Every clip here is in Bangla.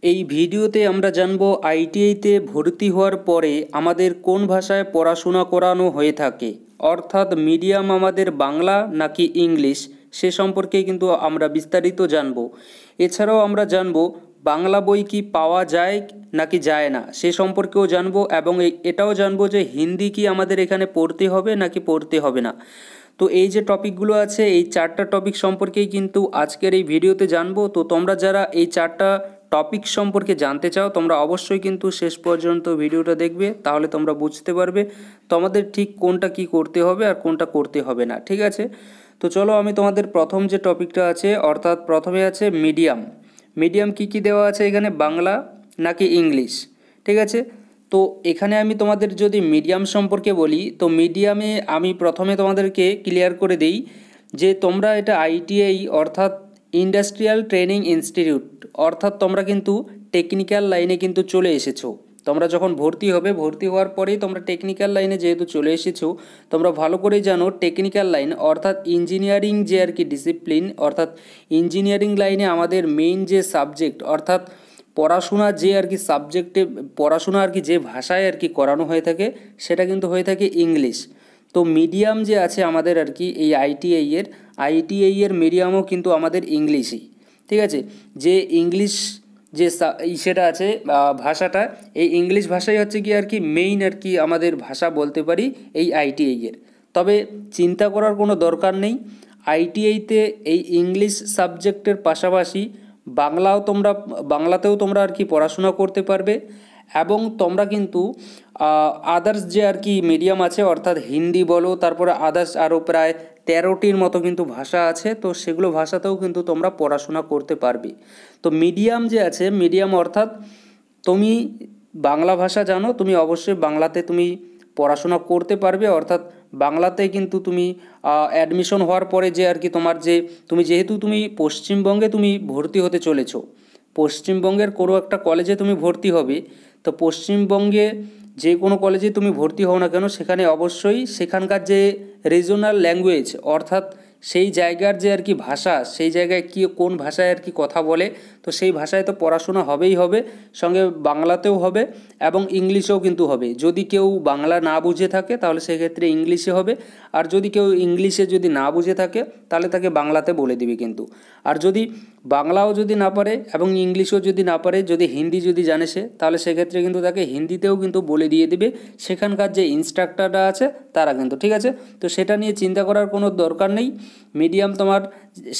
এই ভিডিওতে আমরা জানবো আইটিআইতে ভর্তি হওয়ার পরে আমাদের কোন ভাষায় পড়াশোনা করানো হয়ে থাকে, অর্থাৎ মিডিয়াম আমাদের বাংলা নাকি ইংলিশ, সে সম্পর্কে কিন্তু আমরা বিস্তারিত জানবো। এছাড়াও আমরা জানবো বাংলা বই কি পাওয়া যায় নাকি যায় না সে সম্পর্কেও জানবো, এবং এটাও জানবো যে হিন্দি কি আমাদের এখানে পড়তে হবে নাকি পড়তে হবে না। তো এই যে টপিকগুলো আছে, এই চারটা টপিক সম্পর্কেই কিন্তু আজকের এই ভিডিওতে জানবো। তো তোমরা যারা এই চারটা টপিক সম্পর্কে জানতে চাও তোমরা অবশ্যই কিন্তু শেষ পর্যন্ত ভিডিওটা দেখবে, তাহলে তোমরা বুঝতে পারবে তোমাদের ঠিক কোনটা কি করতে হবে আর কোনটা করতে হবে না। ঠিক আছে, তো চলো আমি তোমাদের প্রথম যে টপিকটা আছে, অর্থাৎ প্রথমে আছে মিডিয়াম। মিডিয়াম কি কি দেওয়া আছে এখানে, বাংলা নাকি ইংলিশ। ঠিক আছে, তো এখানে আমি তোমাদের যদি মিডিয়াম সম্পর্কে বলি, তো মিডিয়ামে আমি প্রথমে তোমাদেরকে ক্লিয়ার করে দিই যে তোমরা এটা আইটিআই অর্থাৎ ইন্ডাস্ট্রিয়াল ট্রেনিং ইনস্টিটিউট, অর্থাৎ তোমরা কিন্তু টেকনিক্যাল লাইনে কিন্তু চলে এসেছো। তোমরা যখন ভর্তি হবে, ভর্তি হওয়ার পরেই তোমরা টেকনিক্যাল লাইনে যেহেতু চলে এসেছো, তোমরা ভালো করেই জানো টেকনিক্যাল লাইন অর্থাৎ ইঞ্জিনিয়ারিং যে আর কি ডিসিপ্লিন, অর্থাৎ ইঞ্জিনিয়ারিং লাইনে আমাদের মেইন যে সাবজেক্ট অর্থাৎ পড়াশোনা যে আর কি সাবজেক্টে পড়াশোনা আর কি যে ভাষায় আর কি করানো হয়ে থাকে সেটা কিন্তু হয়ে থাকে ইংলিশ। তো মিডিয়াম যে আছে আমাদের আর কি এই আইটিআই এর মিডিয়ামও কিন্তু আমাদের ইংলিশই। ঠিক আছে, যে ইংলিশ যে সেটা আছে ভাষাটা, এই ইংলিশ ভাষাই হচ্ছে কি আর কি মেইন আর কি আমাদের ভাষা বলতে পারি এই আইটিআই-এর। তবে চিন্তা করার কোনো দরকার নেই, আইটিআইতে এই ইংলিশ সাবজেক্টের পাশাপাশি বাংলাতেও তোমরা আর কি পড়াশোনা করতে পারবে, এবং তোমরা কিন্তু আদার্স যে আর কি মিডিয়াম আছে অর্থাৎ হিন্দি বলো, তারপরে আদার্স আরও প্রায় 13টির মতো কিন্তু ভাষা আছে, তো সেগুলো ভাষাতেও কিন্তু তোমরা পড়াশোনা করতে পারবে। তো মিডিয়াম যে আছে, মিডিয়াম অর্থাৎ তুমি বাংলা ভাষা জানো, তুমি অবশ্যই বাংলাতে তুমি পড়াশোনা করতে পারবে, অর্থাৎ বাংলাতে কিন্তু তুমি অ্যাডমিশন হওয়ার পরে যে আর কি তোমার যে যেহেতু তুমি পশ্চিমবঙ্গে তুমি ভর্তি হতে চলেছো, পশ্চিমবঙ্গের কোনো একটা কলেজে তুমি ভর্তি হবে, তো পশ্চিমবঙ্গে যে কোনো কলেজে তুমি ভর্তি হও না কেন সেখানে অবশ্যই সেখানকার যে রিজনাল ল্যাঙ্গুয়েজ অর্থাৎ সেই জায়গার যে আর কি ভাষা, সেই জায়গায় কি কোন ভাষায় আর কি কথা বলে, তো সেই ভাষায় তো পড়াশোনা হবেই হবে, সঙ্গে বাংলাতেও হবে এবং ইংলিশেও কিন্তু হবে। যদি কেউ বাংলা না বুঝে থাকে তাহলে সেক্ষেত্রে ইংলিশে হবে, আর যদি কেউ ইংলিশে যদি না বুঝে থাকে তাহলে তাকে বাংলাতে বলে দিবে কিন্তু। আর যদি বাংলাও যদি না পারে এবং ইংলিশও যদি না পারে, যদি হিন্দি যদি জানে সে, তাহলে সেক্ষেত্রে কিন্তু তাকে হিন্দিতেও কিন্তু বলে দিয়ে দিবে সেখানকার যে ইনস্ট্রাক্টররা আছে তারা কিন্তু। ঠিক আছে, তো সেটা নিয়ে চিন্তা করার কোনো দরকার নেই। মিডিয়াম তোমার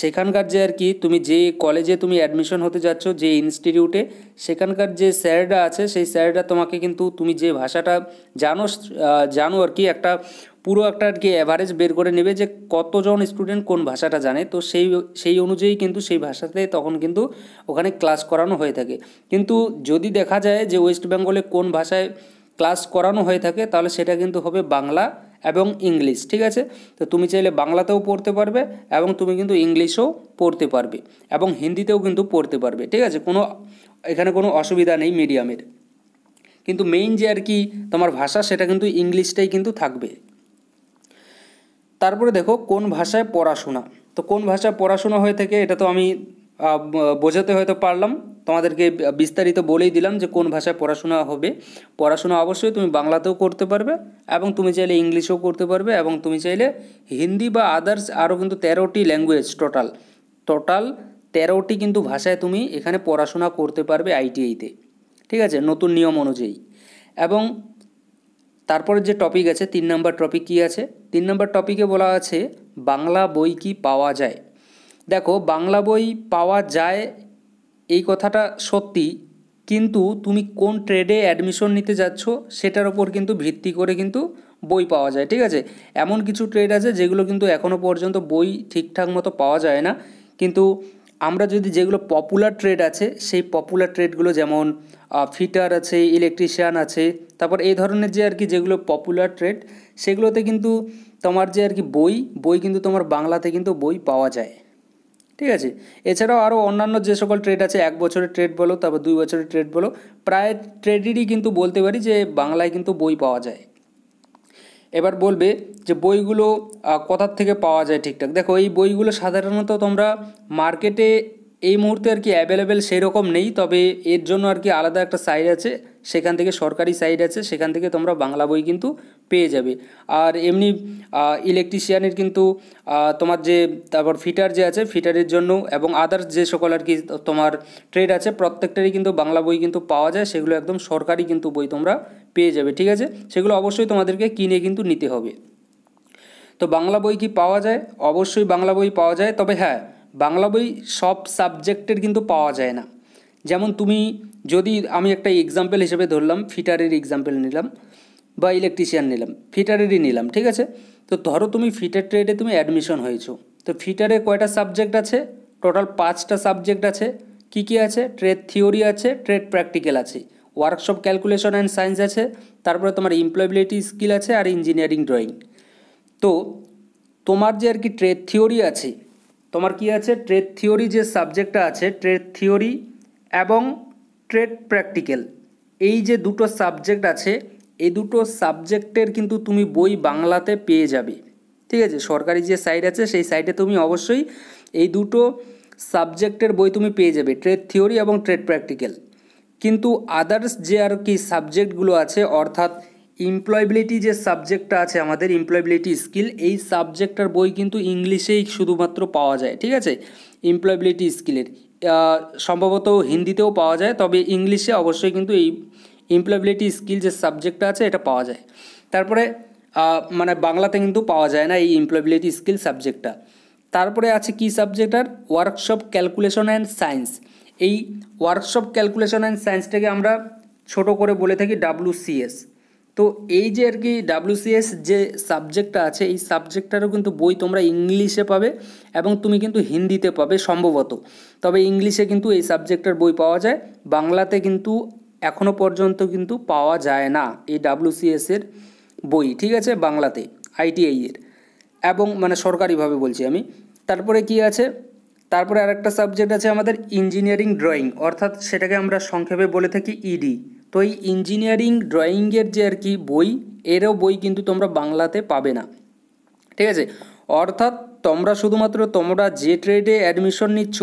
সেখানকার যে আর কি তুমি যে কলেজে তুমি অ্যাডমিশন হতে যাচ্ছ, যে ইনস্টিটিউটে, সেখানকার যে স্যাররা আছে সেই স্যাররা তোমাকে কিন্তু তুমি যে ভাষাটা জানো আর কি একটা পুরো একটা আর কি অ্যাভারেজ বের করে নেবে যে কতজন স্টুডেন্ট কোন ভাষাটা জানে, তো সেই অনুযায়ী কিন্তু সেই ভাষাতে তখন কিন্তু ওখানে ক্লাস করানো হয়ে থাকে। কিন্তু যদি দেখা যায় যে ওয়েস্ট বেঙ্গলে কোন ভাষায় ক্লাস করানো হয়ে থাকে তাহলে সেটা কিন্তু হবে বাংলা এবং ইংলিশ। ঠিক আছে, তো তুমি চাইলে বাংলাতেও পড়তে পারবে এবং তুমি কিন্তু ইংলিশও পড়তে পারবে এবং হিন্দিতেও কিন্তু পড়তে পারবে। ঠিক আছে, এখানে কোনো অসুবিধা নেই মিডিয়ামের, কিন্তু মেইন যে আর কি তোমার ভাষা সেটা কিন্তু ইংলিশটাই কিন্তু থাকবে। তারপরে দেখো কোন ভাষায় পড়াশোনা, তো কোন ভাষায় পড়াশোনা হয়ে থাকে এটা তো আমি বোঝাতে হয়তো পারলাম, তোমাদেরকে বিস্তারিত বলেই দিলাম যে কোন ভাষায় পড়াশোনা হবে। পড়াশোনা অবশ্যই তুমি বাংলাতেও করতে পারবে এবং তুমি চাইলে ইংলিশেও করতে পারবে এবং তুমি চাইলে হিন্দি বা আদার্স আরও কিন্তু 13টি ল্যাঙ্গুয়েজ টোটাল 13টি কিন্তু ভাষায় তুমি এখানে পড়াশোনা করতে পারবে আইটিআইতে। ঠিক আছে, নতুন নিয়ম অনুযায়ী। এবং তারপরে যে টপিক আছে 3 নম্বর টপিক কী আছে, 3 নম্বর টপিকে বলা আছে বাংলা বই কি পাওয়া যায়। দেখো বাংলা বই পাওয়া যায় এই কথাটা সত্যি, কিন্তু তুমি কোন ট্রেডে অ্যাডমিশন নিতে যাচ্ছ সেটার ওপর কিন্তু ভিত্তি করে কিন্তু বই পাওয়া যায়। ঠিক আছে, এমন কিছু ট্রেড আছে যেগুলো কিন্তু এখনও পর্যন্ত বই ঠিকঠাক মতো পাওয়া যায় না, কিন্তু আমরা যদি যেগুলো পপুলার ট্রেড আছে সেই পপুলার ট্রেডগুলো যেমন ফিটার আছে, ইলেকট্রিশিয়ান আছে, তারপর এই ধরনের যে আর কি যেগুলো পপুলার ট্রেড সেগুলোতে কিন্তু তোমার যে আর কি বই কিন্তু তোমার বাংলাতে কিন্তু বই পাওয়া যায়। ঠিক আছে, এছাড়াও আরও অন্যান্য যে সকল ট্রেড আছে 1 বছরের ট্রেড বলো, তারপর 2 বছরের ট্রেড বলো, প্রায় ট্রেডেরই কিন্তু বলতে পারি যে বাংলায় কিন্তু বই পাওয়া যায়। এবার বলবে যে বইগুলো কোথার থেকে পাওয়া যায় ঠিকঠাক। দেখো এই বইগুলো সাধারণত তোমরা মার্কেটে এই মুহূর্তে আর কি অ্যাভেলেবেল সেই রকম নেই, তবে এর জন্য আর কি আলাদা একটা সাইট আছে, সেখান থেকে সরকারি সাইট আছে, সেখান থেকে তোমরা বাংলা বই কিন্তু পেয়ে যাবে। আর এমনি ইলেকট্রিশিয়ানের কিন্তু তোমার যে তারপর ফিটার যে আছে, ফিটারের জন্য এবং আদার্স যে সকল আর কি তোমার ট্রেড আছে প্রত্যেকটারই কিন্তু বাংলা বই কিন্তু পাওয়া যায়, সেগুলো একদম সরকারি কিন্তু বই তোমরা পেয়ে যাবে। ঠিক আছে, সেগুলো অবশ্যই তোমাদেরকে কিনে কিন্তু নিতে হবে। তো বাংলা বই কি পাওয়া যায়? অবশ্যই বাংলা বই পাওয়া যায়, তবে হ্যাঁ, বাংলা বই সব সাবজেক্টের কিন্তু পাওয়া যায় না। যেমন তুমি যদি, আমি একটা এক্সাম্পল হিসেবে ধরলাম, ফিটারের এক্সাম্পল নিলাম বা ইলেকট্রিশিয়ান নিলাম, ফিটারেরই নিলাম, ঠিক আছে। তো ধরো তুমি ফিটার ট্রেডে তুমি অ্যাডমিশন হয়েছো, তো ফিটারে কয়টা সাবজেক্ট আছে? টোটাল 5টা সাবজেক্ট আছে। কি কি আছে? ট্রেড থিওরি আছে, ট্রেড প্র্যাকটিক্যাল আছে, ওয়ার্কশপ ক্যালকুলেশন অ্যান্ড সায়েন্স আছে, তারপরে তোমার এমপ্লয়েবিলিটি স্কিল আছে, আর ইঞ্জিনিয়ারিং ড্রয়িং। তো তোমার যে আর কি ট্রেড থিওরি আছে, তোমার কি আছে? ট্রেড থিওরি যে সাবজেক্টটা আছে, ট্রেড থিওরি এবং ট্রেড প্র্যাকটিক্যাল, এই যে দুটো সাবজেক্ট আছে, এই দুটো সাবজেক্টের কিন্তু তুমি বই বাংলাতে পেয়ে যাবে। ঠিক আছে, সরকারি যে সাইট আছে সেই সাইটে তুমি অবশ্যই এই দুটো সাবজেক্টের বই তুমি পেয়ে যাবে, ট্রেড থিওরি এবং ট্রেড প্র্যাকটিক্যাল। কিন্তু আদার্স যে আর কি সাবজেক্টগুলো আছে, অর্থাৎ এমপ্লয়েবিলিটি যে সাবজেক্টটা আছে আমাদের, এমপ্লয়েবিলিটি স্কিল, এই সাবজেক্টটার বই কিন্তু ইংলিশেই শুধুমাত্র পাওয়া যায়। ঠিক আছে, এমপ্লয়েবিলিটি স্কিলের সম্ভবত হিন্দিতেও পাওয়া যায়, তবে ইংলিশে অবশ্যই কিন্তু এই এমপ্লয়েবিলিটি স্কিল যে সাবজেক্টটা আছে এটা পাওয়া যায়। তারপরে মানে বাংলাতে কিন্তু পাওয়া যায় না এই এমপ্লয়েবিলিটি স্কিল সাবজেক্টটা। তারপরে আছে কি সাবজেক্ট? আর ওয়ার্কশপ ক্যালকুলেশন অ্যান্ড সায়েন্স। এই ওয়ার্কশপ ক্যালকুলেশন অ্যান্ড সায়েন্সটাকে আমরা ছোট করে বলে থাকি WCS। তো এই যে আর কি WCS যে সাবজেক্টটা আছে, এই সাবজেক্টটারও কিন্তু বই তোমরা ইংলিশে পাবে এবং তুমি কিন্তু হিন্দিতে পাবে সম্ভবত, তবে ইংলিশে কিন্তু এই সাবজেক্টের বই পাওয়া যায়, বাংলাতে কিন্তু এখনও পর্যন্ত কিন্তু পাওয়া যায় না এই WCS এর বই। ঠিক আছে, বাংলাতে ITI এর, এবং মানে সরকারিভাবে বলছি আমি। তারপরে কি আছে? তারপরে আরেকটা সাবজেক্ট আছে আমাদের ইঞ্জিনিয়ারিং ড্রয়িং, অর্থাৎ সেটাকে আমরা সংক্ষেপে বলে থাকি ED। তো এই ইঞ্জিনিয়ারিং ড্রয়িংয়ের যে আর কি বই, এরও বই কিন্তু তোমরা বাংলাতে পাবে না। ঠিক আছে, অর্থাৎ তোমরা শুধুমাত্র তোমরা যে ট্রেডে অ্যাডমিশন নিচ্ছ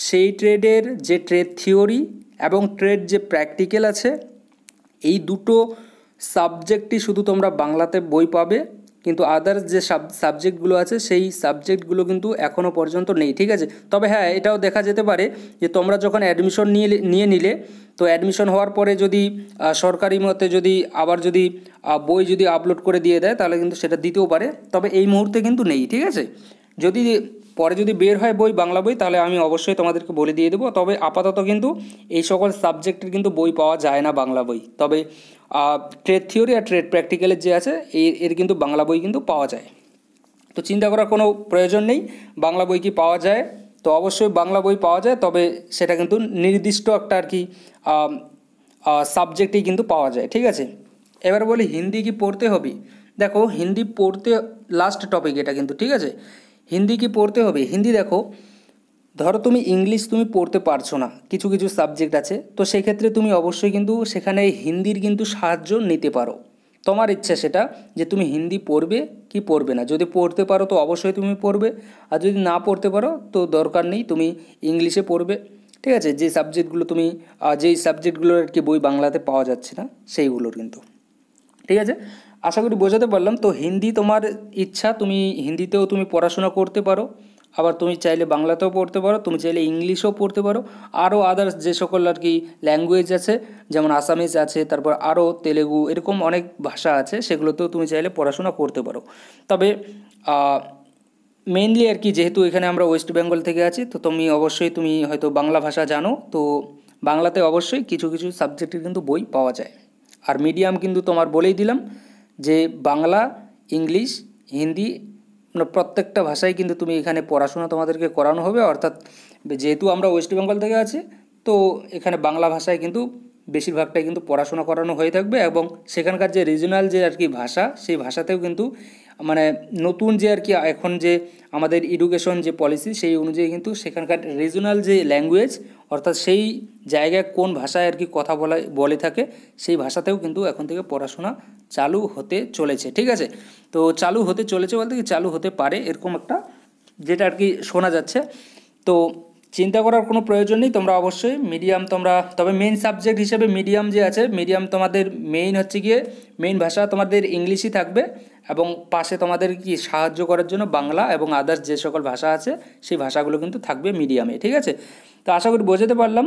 সেই ট্রেডের যে ট্রেড থিওরি এবং ট্রেড যে প্র্যাকটিক্যাল আছে, এই দুটো সাবজেক্টই শুধু তোমরা বাংলাতে বই পাবে, কিন্তু আদার্স যে সাবজেক্টগুলো আছে সেই সাবজেক্টগুলো কিন্তু এখনও পর্যন্ত নেই। ঠিক আছে, তবে হ্যাঁ, এটাও দেখা যেতে পারে যে তোমরা যখন অ্যাডমিশন নিয়ে নিলে, তো অ্যাডমিশন হওয়ার পরে যদি সরকারি মতে যদি আবার যদি বই যদি আপলোড করে দিয়ে দেয়, তাহলে কিন্তু সেটা দিতেও পারে, তবে এই মুহূর্তে কিন্তু নেই। ঠিক আছে, যদি পরে যদি বের হয় বই, বাংলা বই, তাহলে আমি অবশ্যই তোমাদেরকে বলে দিয়ে দেবো। তবে আপাতত কিন্তু এই সকল সাবজেক্টের কিন্তু বই পাওয়া যায় না বাংলা বই, তবে ট্রেড থিওরি আর ট্রেড প্র্যাকটিক্যালের যে আছে এর কিন্তু বাংলা বই কিন্তু পাওয়া যায়। তো চিন্তা করার কোনো প্রয়োজন নেই, বাংলা বই কি পাওয়া যায়? তো অবশ্যই বাংলা বই পাওয়া যায়, তবে সেটা কিন্তু নির্দিষ্ট একটা আর কি সাবজেক্টেই কিন্তু পাওয়া যায়। ঠিক আছে, এবার বলি হিন্দি কি পড়তে হবে? দেখো, হিন্দি পড়তে, লাস্ট টপিক এটা কিন্তু, ঠিক আছে, হিন্দি কি পড়তে হবে? হিন্দি দেখো, ধরো তুমি ইংলিশ তুমি পড়তে পারছো না, কিছু কিছু সাবজেক্ট আছে, তো সেক্ষেত্রে তুমি অবশ্যই কিন্তু সেখানে হিন্দির কিন্তু সাহায্য নিতে পারো। তোমার ইচ্ছা সেটা যে তুমি হিন্দি পড়বে কি পড়বে না। যদি পড়তে পারো তো অবশ্যই তুমি পড়বে, আর যদি না পড়তে পারো তো দরকার নেই, তুমি ইংলিশে পড়বে। ঠিক আছে, যে সাবজেক্টগুলো তুমি যেই সাবজেক্টগুলোর আর কি বই বাংলাতে পাওয়া যাচ্ছে না সেইগুলোর কিন্তু। ঠিক আছে, আশা করি বোঝাতে পারলাম। তো হিন্দি তোমার ইচ্ছা, তুমি হিন্দিতেও তুমি পড়াশোনা করতে পারো, আবার তুমি চাইলে বাংলাতেও পড়তে পারো, তুমি চাইলে ইংলিশও পড়তে পারো, আরও আদার্স যে সকল আর কি ল্যাঙ্গুয়েজ আছে, যেমন আসামিজ আছে, তারপর আরও তেলেগু, এরকম অনেক ভাষা আছে, সেগুলোতেও তুমি চাইলে পড়াশোনা করতে পারো। তবে মেইনলি আর কি, যেহেতু এখানে আমরা ওয়েস্ট বেঙ্গল থেকে আছি, তো তুমি অবশ্যই তুমি হয়তো বাংলা ভাষা জানো, তো বাংলাতে অবশ্যই কিছু কিছু সাবজেক্টের কিন্তু বই পাওয়া যায়। আর মিডিয়াম কিন্তু তোমার বলেই দিলাম যে বাংলা, ইংলিশ, হিন্দি, প্রত্যেকটা ভাষায় কিন্তু তুমি এখানে পড়াশোনা তোমাদেরকে করানো হবে। অর্থাৎ যেহেতু আমরা ওয়েস্ট বেঙ্গল থেকে আছি, তো এখানে বাংলা ভাষায় কিন্তু বেশিরভাগটাই কিন্তু পড়াশোনা করানো হয়ে থাকবে, এবং সেখানকার যে রিজনাল যে আর কি ভাষা, সেই ভাষাতেও কিন্তু মানে নতুন যে আর কি এখন যে আমাদের এডুকেশন যে পলিসি, সেই অনুযায়ী কিন্তু সেখানকার রিজনাল যে ল্যাঙ্গুয়েজ, অর্থাৎ সেই জায়গায় কোন ভাষায় আর কি কথা বলে থাকে, সেই ভাষাতেও কিন্তু এখন থেকে পড়াশোনা চালু হতে চলেছে। ঠিক আছে, তো চালু হতে চলেছে বলতে কি চালু হতে পারে, এরকম একটা যেটা আর কি শোনা যাচ্ছে। তো চিন্তা করার কোনো প্রয়োজন নেই, তোমরা অবশ্যই মিডিয়াম তোমরা, তবে মেইন সাবজেক্ট হিসেবে মিডিয়াম যে আছে, মিডিয়াম তোমাদের মেইন হচ্ছে গিয়ে মেইন ভাষা তোমাদের ইংলিশই থাকবে, এবং পাশে তোমাদের কি সাহায্য করার জন্য বাংলা এবং আদার্স যে সকল ভাষা আছে সেই ভাষাগুলো কিন্তু থাকবে মিডিয়ামে। ঠিক আছে, তো আশা করি বোঝাতে পারলাম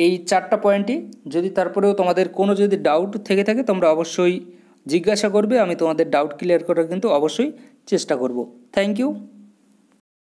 এই 4টা পয়েন্টই। যদি তারপরেও তোমাদের কোনো যদি ডাউট থেকে থাকে তোমরা অবশ্যই জিজ্ঞাসা করবে, আমি তোমাদের ডাউট ক্লিয়ার করার কিন্তু অবশ্যই চেষ্টা করব। Thank you.